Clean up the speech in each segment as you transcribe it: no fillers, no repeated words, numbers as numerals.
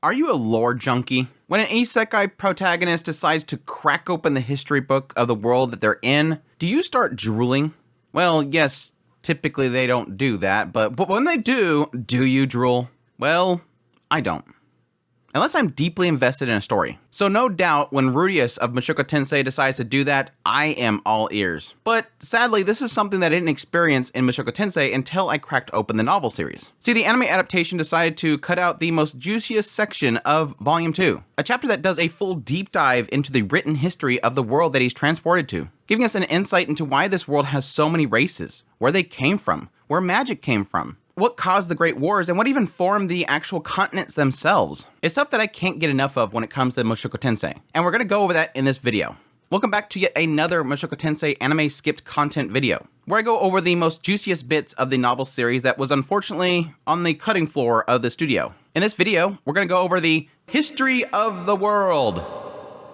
Are you a lore junkie? When an isekai protagonist decides to crack open the history book of the world that they're in, do you start drooling? Well, yes, typically they don't do that, but when they do you drool? Well, I don't. Unless I'm deeply invested in a story. So no doubt, when Rudeus of Mushoku Tensei decides to do that, I am all ears. But sadly, this is something that I didn't experience in Mushoku Tensei until I cracked open the novel series. See, the anime adaptation decided to cut out the most juiciest section of Volume 2, a chapter that does a full deep dive into the written history of the world that he's transported to, giving us an insight into why this world has so many races, where they came from, where magic came from, what caused the Great Wars, and what even formed the actual continents themselves. It's stuff that I can't get enough of when it comes to Mushoku Tensei, and we're going to go over that in this video. Welcome back to yet another Mushoku Tensei anime skipped content video, where I go over the most juiciest bits of the novel series that was unfortunately on the cutting floor of the studio. In this video, we're going to go over the history of the world.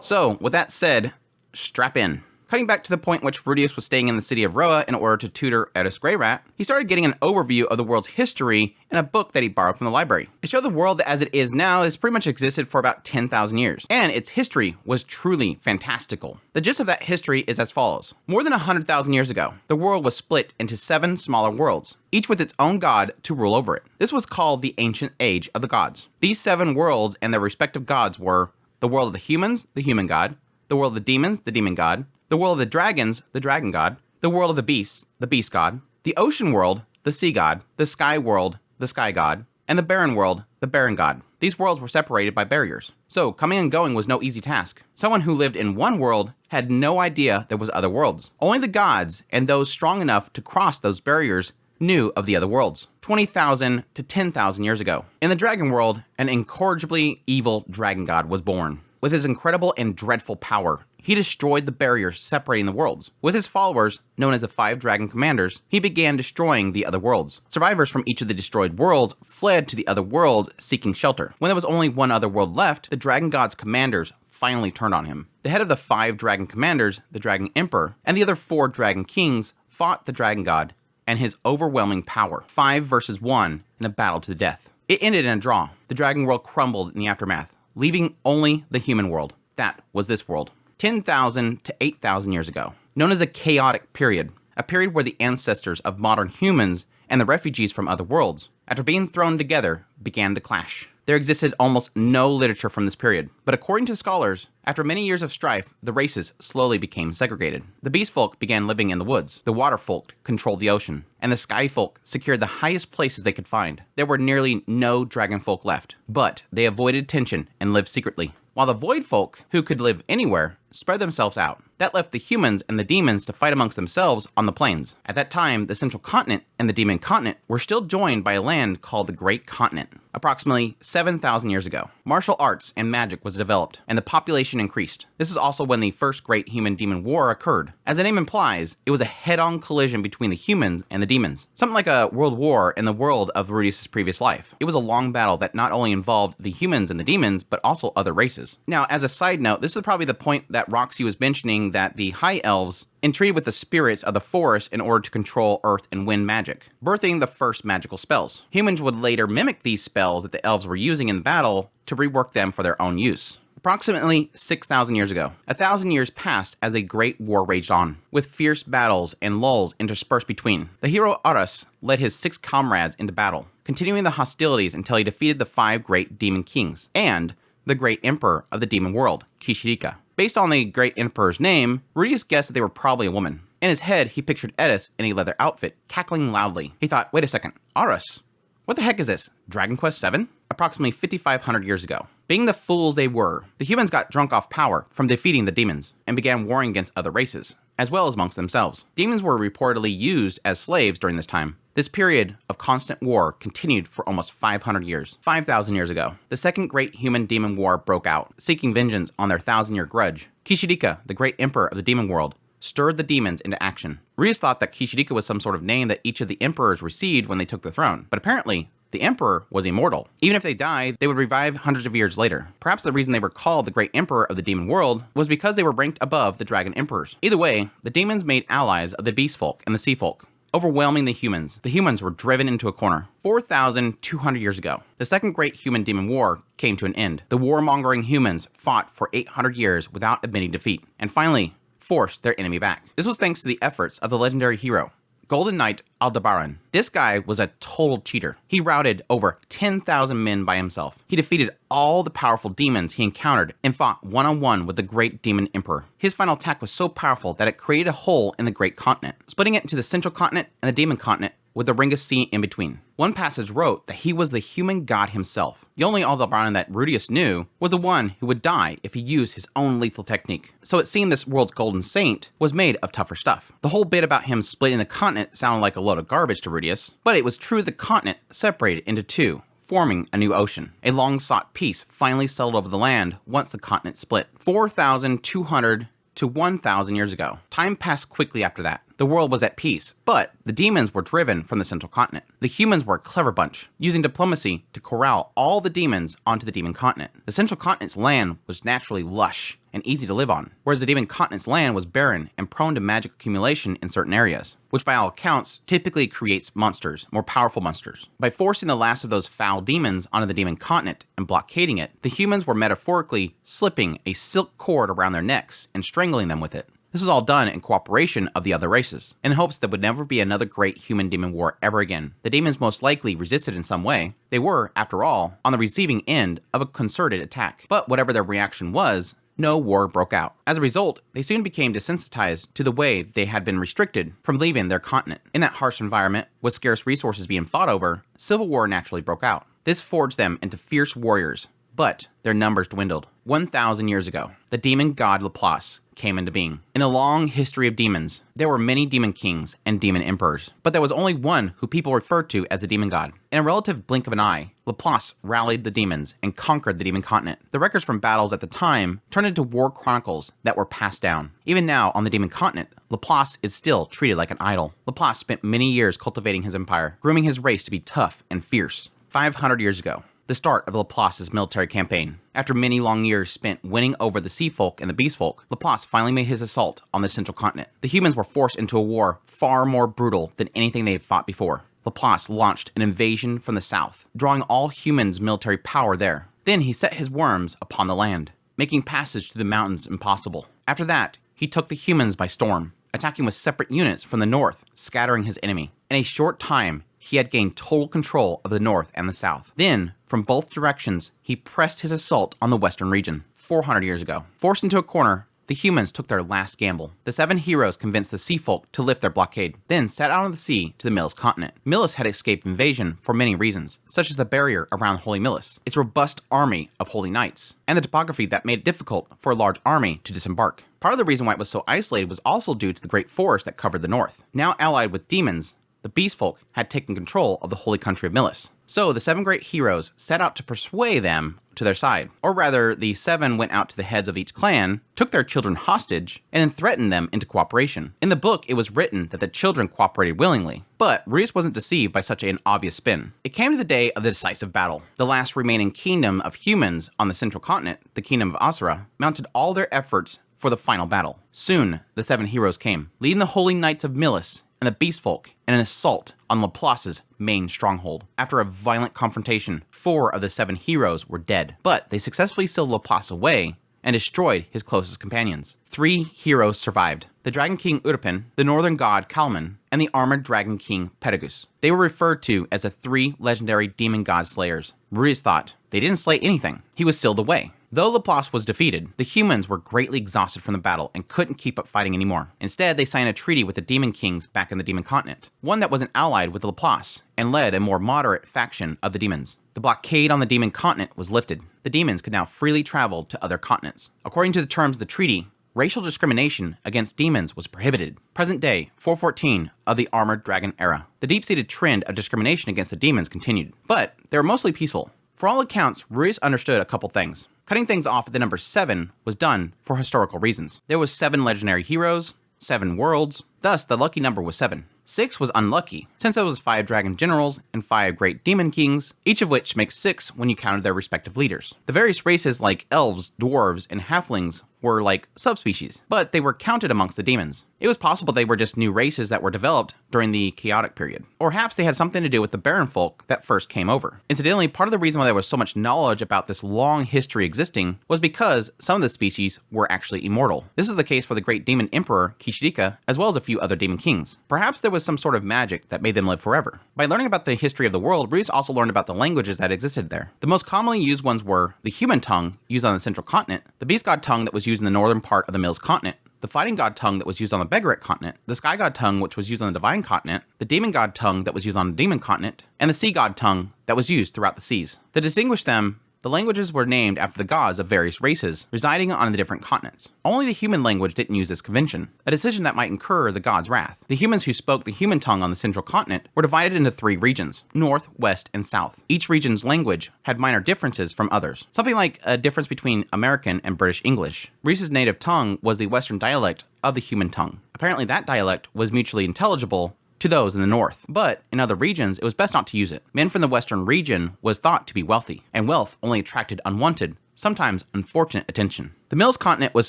So, with that said, strap in. Cutting back to the point in which Rudeus was staying in the city of Roa in order to tutor Eris Greyrat, he started getting an overview of the world's history in a book that he borrowed from the library. It showed the world as it is now has pretty much existed for about 10,000 years, and its history was truly fantastical. The gist of that history is as follows. More than 100,000 years ago, the world was split into 7 smaller worlds, each with its own god to rule over it. This was called the Ancient Age of the Gods. These 7 worlds and their respective gods were the world of the humans, the human god, the world of the demons, the demon god, the world of the dragons, the dragon god, the world of the beasts, the beast god, the ocean world, the sea god, the sky world, the sky god, and the barren world, the barren god. These worlds were separated by barriers, so coming and going was no easy task. Someone who lived in one world had no idea there was other worlds. Only the gods and those strong enough to cross those barriers knew of the other worlds. 20,000 to 10,000 years ago. In the dragon world, an incorrigibly evil dragon god was born. With his incredible and dreadful power, he destroyed the barriers separating the worlds. With his followers, known as the 5 Dragon Commanders, he began destroying the other worlds. Survivors from each of the destroyed worlds fled to the other world seeking shelter. When there was only one other world left, the Dragon God's commanders finally turned on him. The head of the 5 Dragon Commanders, the Dragon Emperor, and the other 4 Dragon Kings fought the Dragon God and his overwhelming power, 5 versus 1 in a battle to the death. It ended in a draw. The Dragon world crumbled in the aftermath, leaving only the human world. That was this world. 10,000 to 8,000 years ago, known as a chaotic period, a period where the ancestors of modern humans and the refugees from other worlds, after being thrown together, began to clash. There existed almost no literature from this period, but according to scholars, after many years of strife, the races slowly became segregated. The beast folk began living in the woods, the water folk controlled the ocean, and the sky folk secured the highest places they could find. There were nearly no dragon folk left, but they avoided tension and lived secretly, while the void folk, who could live anywhere, spread themselves out. That left the humans and the demons to fight amongst themselves on the plains. At that time, the central continent and the demon continent were still joined by a land called the Great Continent. Approximately 7,000 years ago, martial arts and magic was developed, and the population increased. This is also when the first great human-demon war occurred. As the name implies, it was a head-on collision between the humans and the demons. Something like a world war in the world of Rudeus' previous life. It was a long battle that not only involved the humans and the demons, but also other races. Now, as a side note, this is probably the point that Roxy was mentioning that the High Elves entreated with the spirits of the forest in order to control earth and wind magic, birthing the first magical spells. Humans would later mimic these spells that the elves were using in battle to rework them for their own use. Approximately 6,000 years ago, 1,000 years passed as a great war raged on, with fierce battles and lulls interspersed between. The hero Aras led his 6 comrades into battle, continuing the hostilities until he defeated the 5 great demon kings, and the great emperor of the demon world, Kishirika. Based on the great emperor's name, Rudeus guessed that they were probably a woman. In his head, he pictured Eris in a leather outfit, cackling loudly. He thought, wait a second, Aras? What the heck is this? Dragon Quest VII? Approximately 5,500 years ago. Being the fools they were, the humans got drunk off power from defeating the demons, and began warring against other races, as well as amongst themselves. Demons were reportedly used as slaves during this time. This period of constant war continued for almost 500 years. 5,000 years ago, the second great human-demon war broke out, seeking vengeance on their 1,000-year grudge. Kishirika, the great emperor of the demon world, stirred the demons into action. Rudeus thought that Kishirika was some sort of name that each of the emperors received when they took the throne, but apparently, the emperor was immortal. Even if they died, they would revive hundreds of years later. Perhaps the reason they were called the Great Emperor of the Demon World was because they were ranked above the Dragon Emperors. Either way, the demons made allies of the Beast Folk and the Sea Folk, overwhelming the humans. The humans were driven into a corner. 4,200 years ago, the Second Great Human-Demon War came to an end. The warmongering humans fought for 800 years without admitting defeat, and finally forced their enemy back. This was thanks to the efforts of the legendary hero, Golden Knight Aldebaran. This guy was a total cheater. He routed over 10,000 men by himself. He defeated all the powerful demons he encountered and fought one-on-one with the Great Demon Emperor. His final attack was so powerful that it created a hole in the Great Continent, splitting it into the Central Continent and the Demon Continent, with the Ringus Sea in between. One passage wrote that he was the human god himself. The only Aldebaran that Rudeus knew was the one who would die if he used his own lethal technique. So it seemed this world's golden saint was made of tougher stuff. The whole bit about him splitting the continent sounded like a load of garbage to Rudeus, but it was true the continent separated into two, forming a new ocean. A long-sought peace finally settled over the land once the continent split. 4,200 to 1,000 years ago. Time passed quickly after that. The world was at peace, but the demons were driven from the central continent. The humans were a clever bunch, using diplomacy to corral all the demons onto the demon continent. The central continent's land was naturally lush and easy to live on, whereas the demon continent's land was barren and prone to magic accumulation in certain areas, which by all accounts typically creates monsters, more powerful monsters. By forcing the last of those foul demons onto the demon continent and blockading it, the humans were metaphorically slipping a silk cord around their necks and strangling them with it. This was all done in cooperation of the other races, in hopes there would never be another great human-demon war ever again. The demons most likely resisted in some way. They were, after all, on the receiving end of a concerted attack. But whatever their reaction was, no war broke out. As a result, they soon became desensitized to the way they had been restricted from leaving their continent. In that harsh environment, with scarce resources being fought over, civil war naturally broke out. This forged them into fierce warriors, but their numbers dwindled. 1,000 years ago, the demon god Laplace came into being. In a long history of demons, there were many demon kings and demon emperors, but there was only one who people referred to as the demon god. In a relative blink of an eye, Laplace rallied the demons and conquered the demon continent. The records from battles at the time turned into war chronicles that were passed down. Even now, on the demon continent, Laplace is still treated like an idol. Laplace spent many years cultivating his empire, grooming his race to be tough and fierce. 500 years ago, the start of Laplace's military campaign. After many long years spent winning over the sea folk and the beast folk, Laplace finally made his assault on the central continent. The humans were forced into a war far more brutal than anything they had fought before. Laplace launched an invasion from the south, drawing all humans' military power there. Then he set his worms upon the land, making passage through the mountains impossible. After that, he took the humans by storm, attacking with separate units from the north, scattering his enemy. In a short time, he had gained total control of the north and the south. Then, from both directions, he pressed his assault on the western region. 400 years ago. Forced into a corner, the humans took their last gamble. The 7 heroes convinced the sea folk to lift their blockade, then set out on the sea to the Millis continent. Millis had escaped invasion for many reasons, such as the barrier around Holy Millis, its robust army of holy knights, and the topography that made it difficult for a large army to disembark. Part of the reason why it was so isolated was also due to the great forest that covered the north. Now allied with demons, the beast folk had taken control of the holy country of Millis. So the 7 great heroes set out to persuade them to their side. Or rather, the 7 went out to the heads of each clan, took their children hostage, and then threatened them into cooperation. In the book, it was written that the children cooperated willingly, but Rudeus wasn't deceived by such an obvious spin. It came to the day of the decisive battle. The last remaining kingdom of humans on the central continent, the kingdom of Asura, mounted all their efforts for the final battle. Soon, the 7 heroes came, leading the holy knights of Millis and the beast folk in an assault on Laplace's main stronghold. After a violent confrontation, 4 of the 7 heroes were dead, but they successfully sealed Laplace away and destroyed his closest companions. 3 heroes survived: the Dragon King Urupin, the Northern God Kalman, and the Armored Dragon King Perugius. They were referred to as the 3 legendary demon god slayers. Rudeus thought they didn't slay anything. He was sealed away. Though Laplace was defeated, the humans were greatly exhausted from the battle and couldn't keep up fighting anymore. Instead, they signed a treaty with the demon kings back in the demon continent, one that wasn't allied with Laplace and led a more moderate faction of the demons. The blockade on the demon continent was lifted. The demons could now freely travel to other continents. According to the terms of the treaty, racial discrimination against demons was prohibited. Present day, 414 of the Armored Dragon era. The deep-seated trend of discrimination against the demons continued, but they were mostly peaceful. For all accounts, Rudeus understood a couple things. Cutting things off at the number 7 was done for historical reasons. There was 7 legendary heroes, 7 worlds, thus the lucky number was 7. 6 was unlucky, since there was 5 dragon generals and 5 great demon kings, each of which makes 6 when you counted their respective leaders. The various races like elves, dwarves, and halflings were like subspecies, but they were counted amongst the demons. It was possible they were just new races that were developed during the chaotic period. Or perhaps they had something to do with the Baron folk that first came over. Incidentally, part of the reason why there was so much knowledge about this long history existing was because some of the species were actually immortal. This is the case for the great demon emperor Kishirika, as well as a few other demon kings. Perhaps there was some sort of magic that made them live forever. By learning about the history of the world, Rudeus also learned about the languages that existed there. The most commonly used ones were the human tongue, used on the central continent, the beast god tongue that was used in the northern part of the Mills continent, the fighting god tongue that was used on the Beggaret continent, the sky god tongue which was used on the divine continent, the demon god tongue that was used on the demon continent, and the sea god tongue that was used throughout the seas. To distinguish them, the languages were named after the gods of various races residing on the different continents. Only the human language didn't use this convention, a decision that might incur the gods' wrath. The humans who spoke the human tongue on the central continent were divided into 3 regions, north, west, and south. Each region's language had minor differences from others, something like a difference between American and British English. Reese's native tongue was the western dialect of the human tongue. Apparently that dialect was mutually intelligible to those in the north, but in other regions it was best not to use it. Men from the western region was thought to be wealthy, and wealth only attracted unwanted, sometimes unfortunate attention. The Mills continent was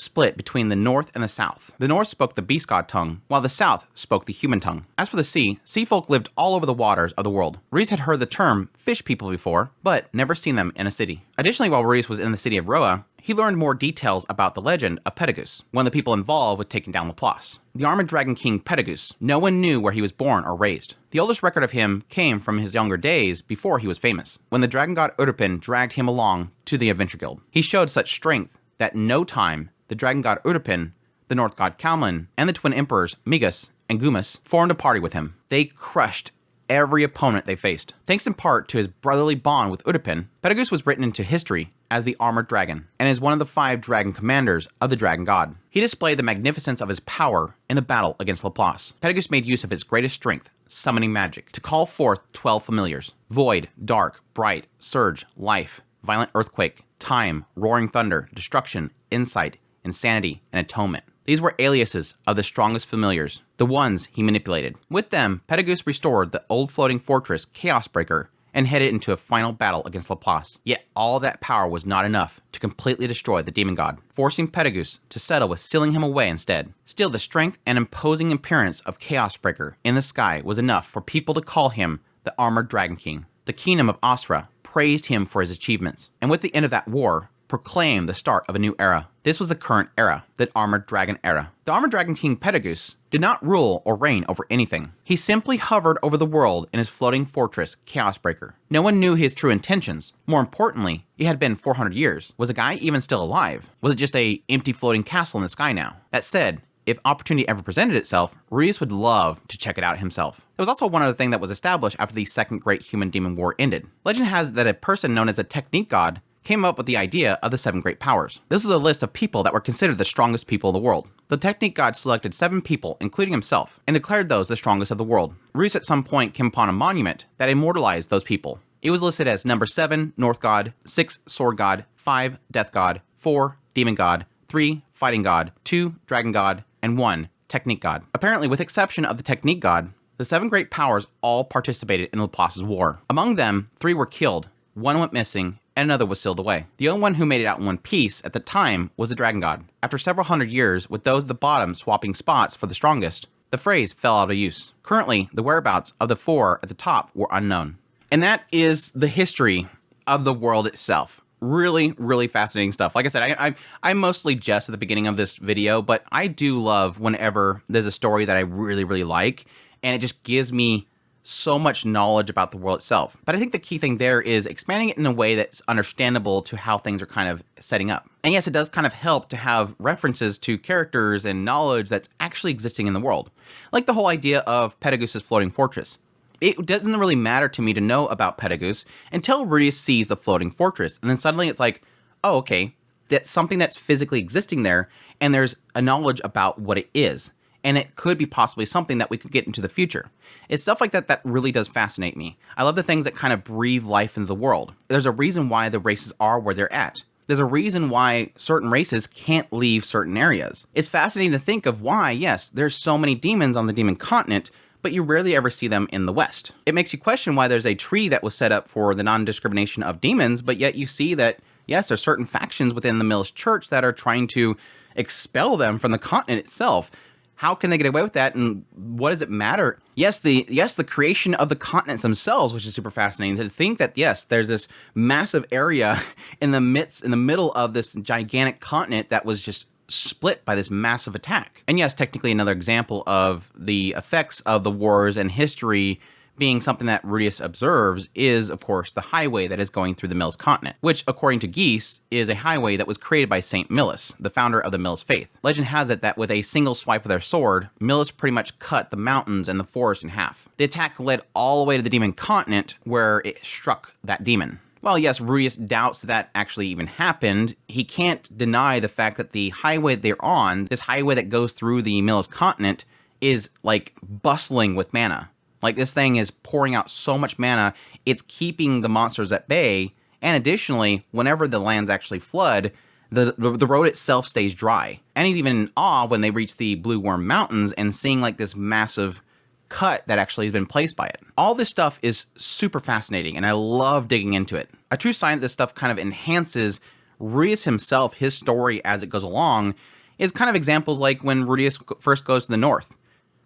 split between the north and the south. The north spoke the beast god tongue, while the south spoke the human tongue. As for the sea folk lived all over the waters of the world. Rudeus had heard the term fish people before, but never seen them in a city. Additionally, while Rudeus was in the city of Roa, he learned more details about the legend of Perugius, one of the people involved with taking down Laplace. The armored dragon king Perugius, no one knew where he was born or raised. The oldest record of him came from his younger days before he was famous, when the dragon god Urupin dragged him along to the Adventure Guild. He showed such strength that in no time, the dragon god Urupin, the north god Kalman, and the twin emperors Migas and Gumas formed a party with him. They crushed every opponent they faced. Thanks in part to his brotherly bond with Urupin, Perugius was written into history as the Armored Dragon, and is one of the 5 dragon commanders of the Dragon God. He displayed the magnificence of his power in the battle against Laplace. Perugius made use of his greatest strength, summoning magic, to call forth 12 familiars: Void, Dark, Bright, Surge, Life, Violent Earthquake, Time, Roaring Thunder, Destruction, Insight, Insanity, and Atonement. These were aliases of the strongest familiars, the ones he manipulated. With them, Perugius restored the old floating fortress Chaosbreaker and headed into a final battle against Laplace. Yet all that power was not enough to completely destroy the demon god, forcing Perugius to settle with sealing him away instead. Still, the strength and imposing appearance of Chaosbreaker in the sky was enough for people to call him the Armored Dragon King. The kingdom of Asra praised him for his achievements, and with the end of that war, proclaimed the start of a new era. This was the current era, the Armored Dragon era. The Armored Dragon King Perugius did not rule or reign over anything. He simply hovered over the world in his floating fortress, Chaosbreaker. No one knew his true intentions. More importantly, it had been 400 years. Was the guy even still alive? Was it just a empty floating castle in the sky now? That said, if opportunity ever presented itself, Rudeus would love to check it out himself. There was also one other thing that was established after the Second Great Human-Demon War ended. Legend has it that a person known as a Technique God came up with the idea of the 7 great powers. This is a list of people that were considered the strongest people in the world. The Technique God selected 7 people, including himself, and declared those the strongest of the world. Rudeus at some point came upon a monument that immortalized those people. It was listed as number 7, North God, 6, Sword God, 5, Death God, 4, Demon God, 3, Fighting God, 2, Dragon God, and 1, Technique God. Apparently, with exception of the Technique God, the 7 great powers all participated in Laplace's war. Among them, 3 were killed, 1 went missing, and another was sealed away. The only one who made it out in one piece at the time was the Dragon God. After several hundred years, with those at the bottom swapping spots for the strongest, the phrase fell out of use. Currently, the whereabouts of the 4 at the top were unknown. And that is the history of the world itself. Really, really fascinating stuff. Like I said, I mostly jest at the beginning of this video, but I do love whenever there's a story that I really, really like, and it just gives me so much knowledge about the world itself. But I think the key thing there is expanding it in a way that's understandable to how things are kind of setting up. And yes, it does kind of help to have references to characters and knowledge that's actually existing in the world. Like the whole idea of Perugius' floating fortress. It doesn't really matter to me to know about Perugius until Rudeus sees the floating fortress. And then suddenly it's like, oh, okay, that's something that's physically existing there, and there's a knowledge about what it is. And it could be possibly something that we could get into the future. It's stuff like that that really does fascinate me. I love the things that kind of breathe life into the world. There's a reason why the races are where they're at. There's a reason why certain races can't leave certain areas. It's fascinating to think of why, yes, there's so many demons on the demon continent, but you rarely ever see them in the West. It makes you question why there's a tree that was set up for the non-discrimination of demons, but yet you see that, yes, there's certain factions within the Mills Church that are trying to expel them from the continent itself. How can they get away with that, and what does it matter? Yes, the creation of the continents themselves, which is super fascinating. To think that, yes, there's this massive area in the middle of this gigantic continent that was just split by this massive attack. And yes, technically another example of the effects of the wars and history being something that Rudeus observes is, of course, the highway that is going through the Mills continent, which, according to Geese, is a highway that was created by Saint Millis, the founder of the Mills faith. Legend has it that with a single swipe of their sword, Millis pretty much cut the mountains and the forest in half. The attack led all the way to the demon continent, where it struck that demon. While yes, Rudeus doubts that actually even happened, he can't deny the fact that the highway they're on, this highway that goes through the Millis continent, is like bustling with mana. Like, this thing is pouring out so much mana, it's keeping the monsters at bay, and additionally, whenever the lands actually flood, the road itself stays dry. And he's even in awe when they reach the Blue Worm Mountains and seeing like this massive cut that actually has been placed by it. All this stuff is super fascinating, and I love digging into it. A true sign that this stuff kind of enhances Rudeus himself, his story as it goes along, is kind of examples like when Rudeus first goes to the north.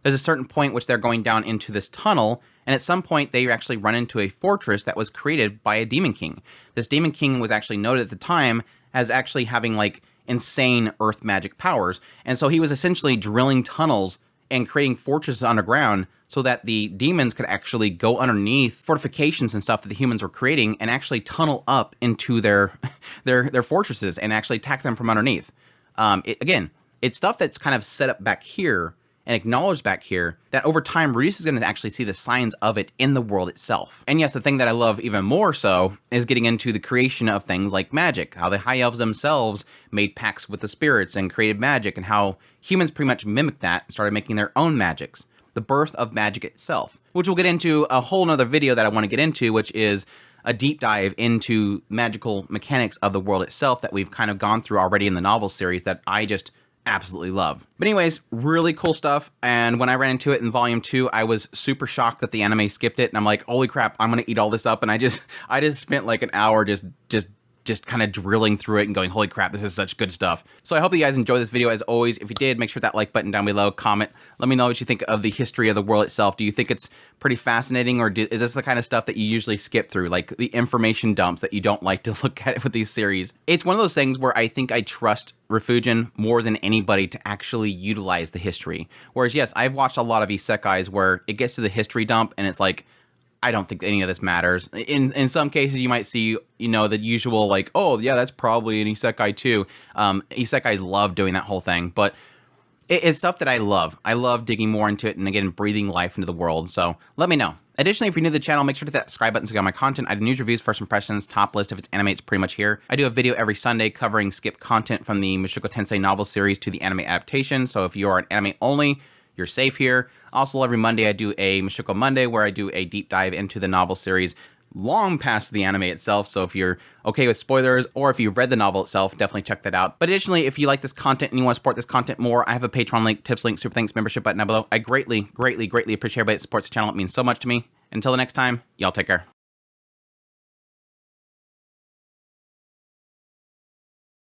There's a certain point which they're going down into this tunnel, and at some point they actually run into a fortress that was created by a demon king. This demon king was actually noted at the time as actually having like insane earth magic powers, and so he was essentially drilling tunnels and creating fortresses underground so that the demons could actually go underneath fortifications and stuff that the humans were creating and actually tunnel up into their fortresses and actually attack them from underneath. Again, it's stuff that's kind of set up back here and acknowledged back here, that over time, Rudeus is going to actually see the signs of it in the world itself. And yes, the thing that I love even more so is getting into the creation of things like magic, how the High Elves themselves made pacts with the spirits and created magic, and how humans pretty much mimicked that and started making their own magics. The birth of magic itself, which we'll get into a whole nother video that I want to get into, which is a deep dive into magical mechanics of the world itself that we've kind of gone through already in the novel series that I just absolutely love. But anyways, really cool stuff. And when I ran into it in volume 2, I was super shocked that the anime skipped it. And I'm like, holy crap, I'm going to eat all this up. And I just spent like an hour just kind of drilling through it and going, holy crap, this is such good stuff. So I hope you guys enjoyed this video as always. If you did, make sure that like button down below, comment, let me know what you think of the history of the world itself. Do you think it's pretty fascinating, or is this the kind of stuff that you usually skip through, like the information dumps that you don't like to look at with these series? It's one of those things where I think I trust Refugin more than anybody to actually utilize the history. Whereas yes, I've watched a lot of isekais where it gets to the history dump and it's like, I don't think any of this matters. In some cases, you might see, you know, the usual like, oh yeah, that's probably an isekai too. Isekais love doing that whole thing, but it's stuff that I love. I love digging more into it and again, breathing life into the world. So let me know. Additionally, if you're new to the channel, make sure to hit that subscribe button so you get all my content. I do news reviews, first impressions, top list. If it's anime, it's pretty much here. I do a video every Sunday covering skip content from the Mushoku Tensei novel series to the anime adaptation. So if you are an anime only, you're safe here. Also, every Monday, I do a Mushoku Monday where I do a deep dive into the novel series long past the anime itself. So if you're okay with spoilers, or if you've read the novel itself, definitely check that out. But additionally, if you like this content and you want to support this content more, I have a Patreon link, tips link, super thanks, membership button down below. I greatly, greatly, greatly appreciate everybody that supports the channel. It means so much to me. Until the next time, y'all take care.